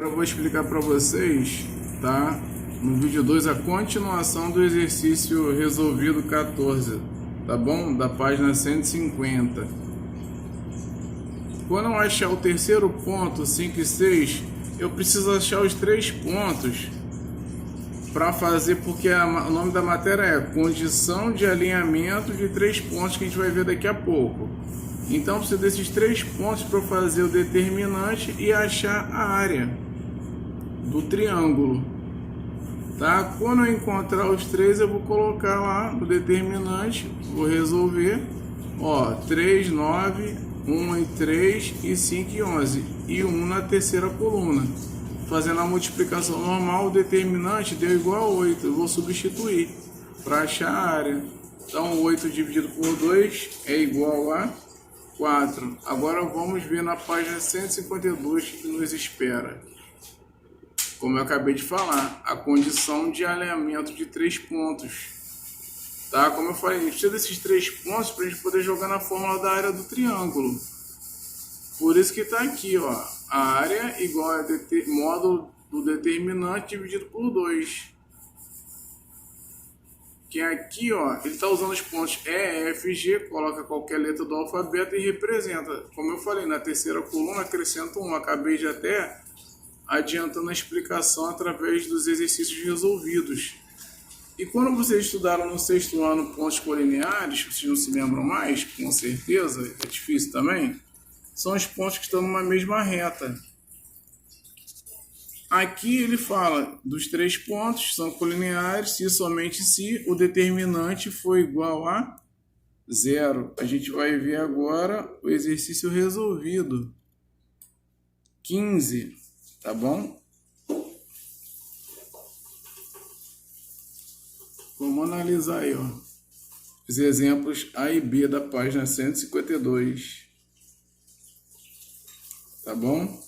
Eu vou explicar para vocês, tá? No vídeo 2, a continuação do exercício resolvido 14, tá bom? Da página 150. Quando eu achar o terceiro ponto, 5 e 6, eu preciso achar os três pontos para fazer, porque o nome da matéria é condição de alinhamento de três pontos, que a gente vai ver daqui a pouco. Então, preciso desses três pontos para fazer o determinante e achar a área do triângulo, tá? Quando eu encontrar os três, eu vou colocar lá no determinante, vou resolver, ó, 3, 9, 1 e 3 e 5 e 11 e 1 na terceira coluna. Fazendo a multiplicação normal, o determinante deu igual a 8, eu vou substituir para achar a área. Então 8 dividido por 2 é igual a 4. Agora vamos ver na página 152 que nos espera. Como eu acabei de falar, a condição de alinhamento de três pontos. Tá? Como eu falei, a gente precisa desses três pontos para a gente poder jogar na fórmula da área do triângulo. Por isso que está aqui, ó, a área igual a módulo do determinante dividido por 2. Que aqui, ó, ele está usando os pontos E, F, G, coloca qualquer letra do alfabeto e representa. Como eu falei, na terceira coluna acrescenta 1. Acabei de até adiantando a explicação através dos exercícios resolvidos. E quando vocês estudaram no sexto ano pontos colineares, vocês não se lembram mais, com certeza, é difícil também, são os pontos que estão numa mesma reta. Aqui ele fala dos três pontos, são colineares, se e somente se o determinante for igual a 0. A gente vai ver agora o exercício resolvido. 15. Tá bom? Vamos analisar aí, ó, os exemplos A e B da página 152. Tá bom?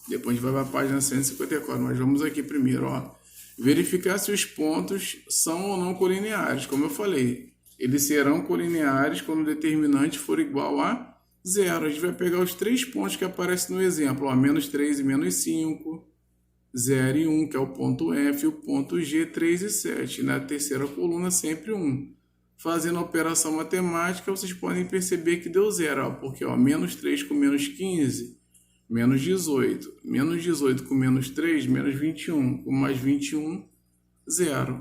Depois a gente vai para a página 154, mas vamos aqui primeiro, ó. Verificar se os pontos são ou não colineares. Como eu falei, eles serão colineares quando o determinante for igual a 0. A gente vai pegar os três pontos que aparecem no exemplo, ó, menos 3 e menos 5, 0 e 1, que é o ponto F, e o ponto G, 3 e 7. Na terceira coluna, sempre 1. Fazendo a operação matemática, vocês podem perceber que deu 0, ó, porque ó, menos 3 com menos 15, menos 18. Menos 18 com menos 3, menos 21. Com mais 21, 0.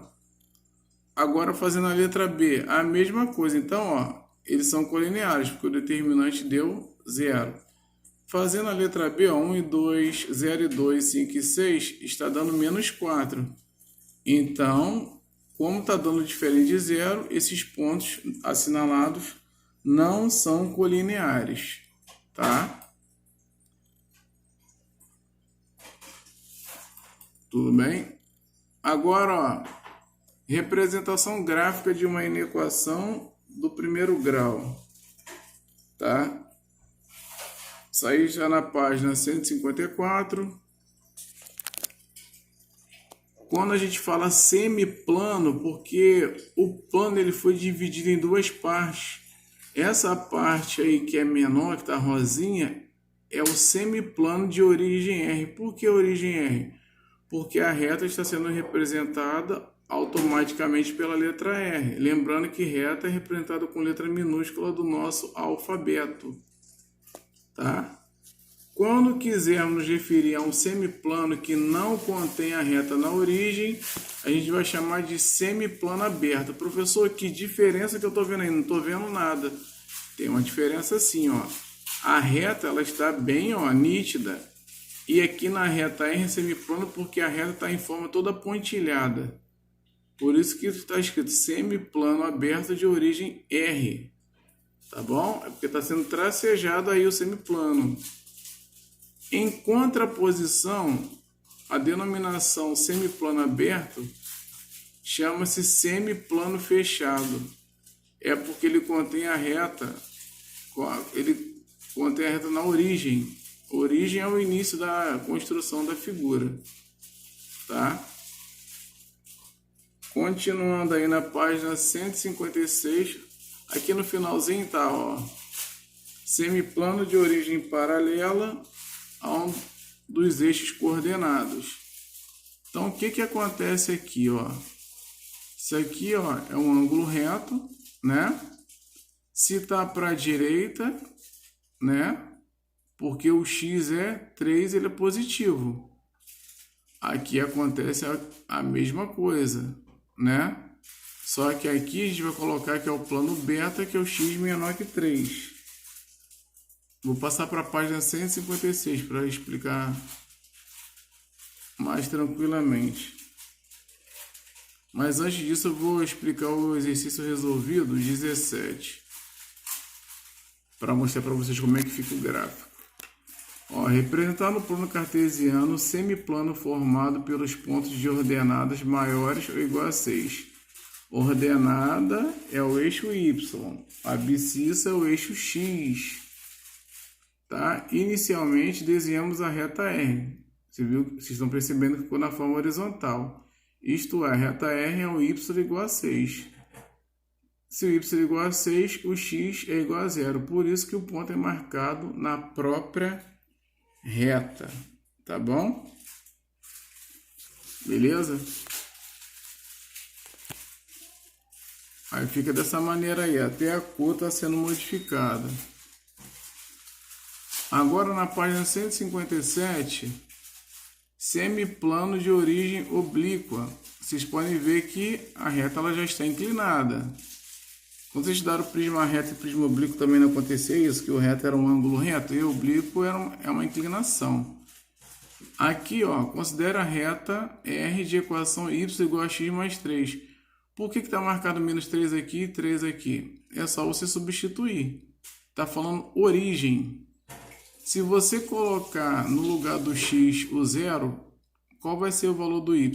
Agora, fazendo a letra B, a mesma coisa. Então, ó, eles são colineares, porque o determinante deu 0. Fazendo a letra B, ó, 1 e 2, 0 e 2, 5 e 6, está dando menos 4. Então, como está dando diferente de 0, esses pontos assinalados não são colineares, tá? Tudo bem? Agora, ó, representação gráfica de uma inequação do primeiro grau, tá? Isso aí já na página 154. Quando a gente fala semiplano, porque o plano ele foi dividido em duas partes. Essa parte aí que é menor, que está rosinha, é o semiplano de origem R. Por que origem R? Porque a reta está sendo representada automaticamente pela letra R. Lembrando que reta é representada com letra minúscula do nosso alfabeto. Tá? Quando quisermos nos referir a um semiplano que não contém a reta na origem, a gente vai chamar de semiplano aberto. Professor, que diferença que eu estou vendo aí? Não estou vendo nada. Tem uma diferença assim, ó. A reta ela está bem, ó, nítida. E aqui na reta R é semiplano porque a reta está em forma toda pontilhada. Por isso que está escrito semiplano aberto de origem R. Tá bom? É porque está sendo tracejado aí o semiplano. Em contraposição, a denominação semiplano aberto chama-se semiplano fechado. É porque ele contém a reta, na origem. Origem é o início da construção da figura, tá? Continuando aí na página 156, aqui no finalzinho tá, ó, semiplano de origem paralela a um dos eixos coordenados. Então, o que acontece aqui, ó? Isso aqui, ó, é um ângulo reto, né? Se tá para a direita, né? Porque o x é 3, ele é positivo. Aqui acontece a mesma coisa, né? Só que aqui a gente vai colocar que é o plano beta, que é o x menor que 3. Vou passar para a página 156 para explicar mais tranquilamente. Mas antes disso eu vou explicar o exercício resolvido 17. Para mostrar para vocês como é que fica o gráfico. Ó, representar no plano cartesiano semiplano formado pelos pontos de ordenadas maiores ou igual a 6. Ordenada é o eixo Y, abscissa é o eixo X. Tá? Inicialmente desenhamos a reta R. Vocês estão percebendo que ficou na forma horizontal. Isto é, a reta R é o Y igual a 6. Se o Y é igual a 6, o X é igual a 0. Por isso que o ponto é marcado na própria reta. Tá bom? Beleza? Aí fica dessa maneira aí. Até a cor está sendo modificada. Agora na página 157, semiplano de origem oblíqua. Vocês podem ver que a reta ela já está inclinada. Quando vocês estudaram o prisma reto e prisma oblíquo também não acontecia isso, que o reto era um ângulo reto e o oblíquo é uma inclinação. Aqui, ó, considera a reta R de equação y igual a x mais 3. Por que está marcado menos 3 aqui e 3 aqui? É só você substituir. Está falando origem. Se você colocar no lugar do x o 0, qual vai ser o valor do y?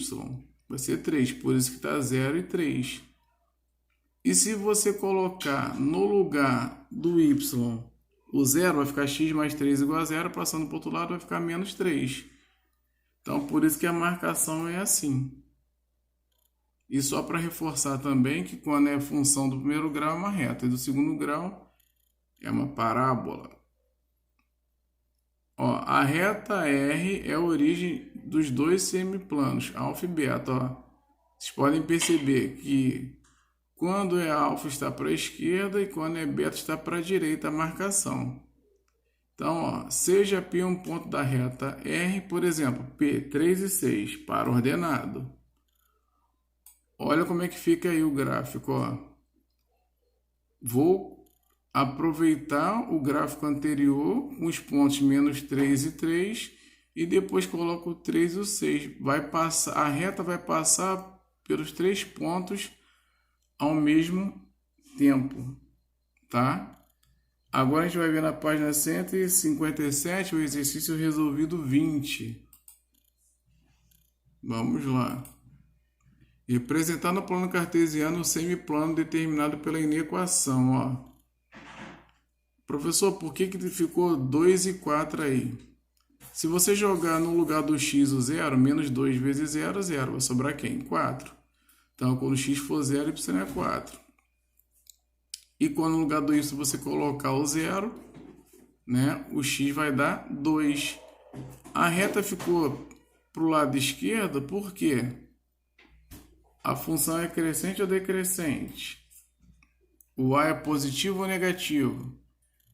Vai ser 3, por isso que está 0 e 3. E se você colocar no lugar do y o 0, vai ficar x mais 3 igual a 0, passando para o outro lado vai ficar menos 3. Então, por isso que a marcação é assim. E só para reforçar também que quando é função do primeiro grau é uma reta e do segundo grau é uma parábola. Ó, a reta R é a origem dos dois semiplanos, alfa e beta. Ó. Vocês podem perceber que quando é alfa está para a esquerda e quando é beta está para a direita a marcação. Então, ó, seja P um ponto da reta R, por exemplo, P 3 e 6 para ordenado. Olha como é que fica aí o gráfico. Ó. Vou aproveitar o gráfico anterior com os pontos menos 3 e 3 e depois coloco o 3 e o 6. A reta vai passar pelos 3 pontos ao mesmo tempo, tá? Agora a gente vai ver na página 157 o exercício resolvido 20. Vamos lá. Representar no plano cartesiano o semiplano determinado pela inequação, ó. Professor, por que ficou 2 e 4 aí? Se você jogar no lugar do x o 0, menos 2 vezes 0, 0. Vai sobrar quem? 4. Então, quando x for 0, y é 4. E quando no lugar do y você colocar o 0, né, o x vai dar 2. A reta ficou para o lado esquerdo, por quê? A função é crescente ou decrescente? O a é positivo ou negativo?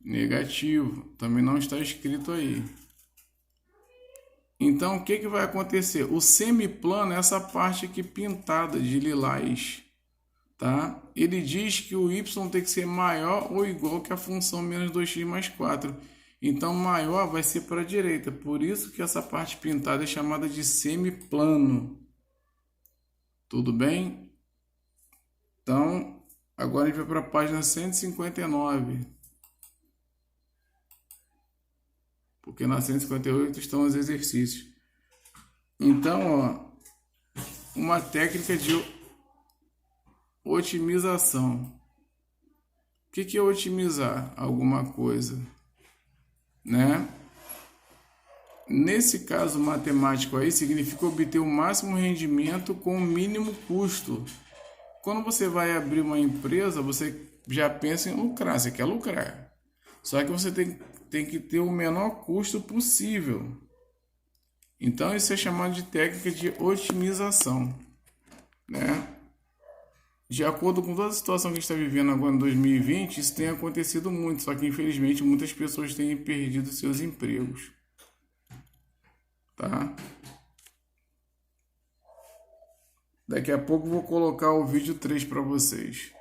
Negativo. Também não está escrito aí. Então, o que vai acontecer? O semiplano é essa parte aqui pintada de lilás, tá? Ele diz que o y tem que ser maior ou igual que a função menos 2x mais 4. Então, maior vai ser para a direita. Por isso que essa parte pintada é chamada de semiplano. Tudo bem? Então, agora a gente vai para a página 159. Porque na 158 estão os exercícios. Então, ó, uma técnica de otimização. O que é otimizar alguma coisa? Né? Nesse caso matemático aí, significa obter o máximo rendimento com o mínimo custo. Quando você vai abrir uma empresa, você já pensa em lucrar, você quer lucrar. Só que você tem que ter o menor custo possível. Então isso é chamado de técnica de otimização, né? De acordo com toda a situação que a gente está vivendo agora em 2020, isso tem acontecido muito, só que infelizmente muitas pessoas têm perdido seus empregos, tá? Daqui a pouco eu vou colocar o vídeo 3 para vocês.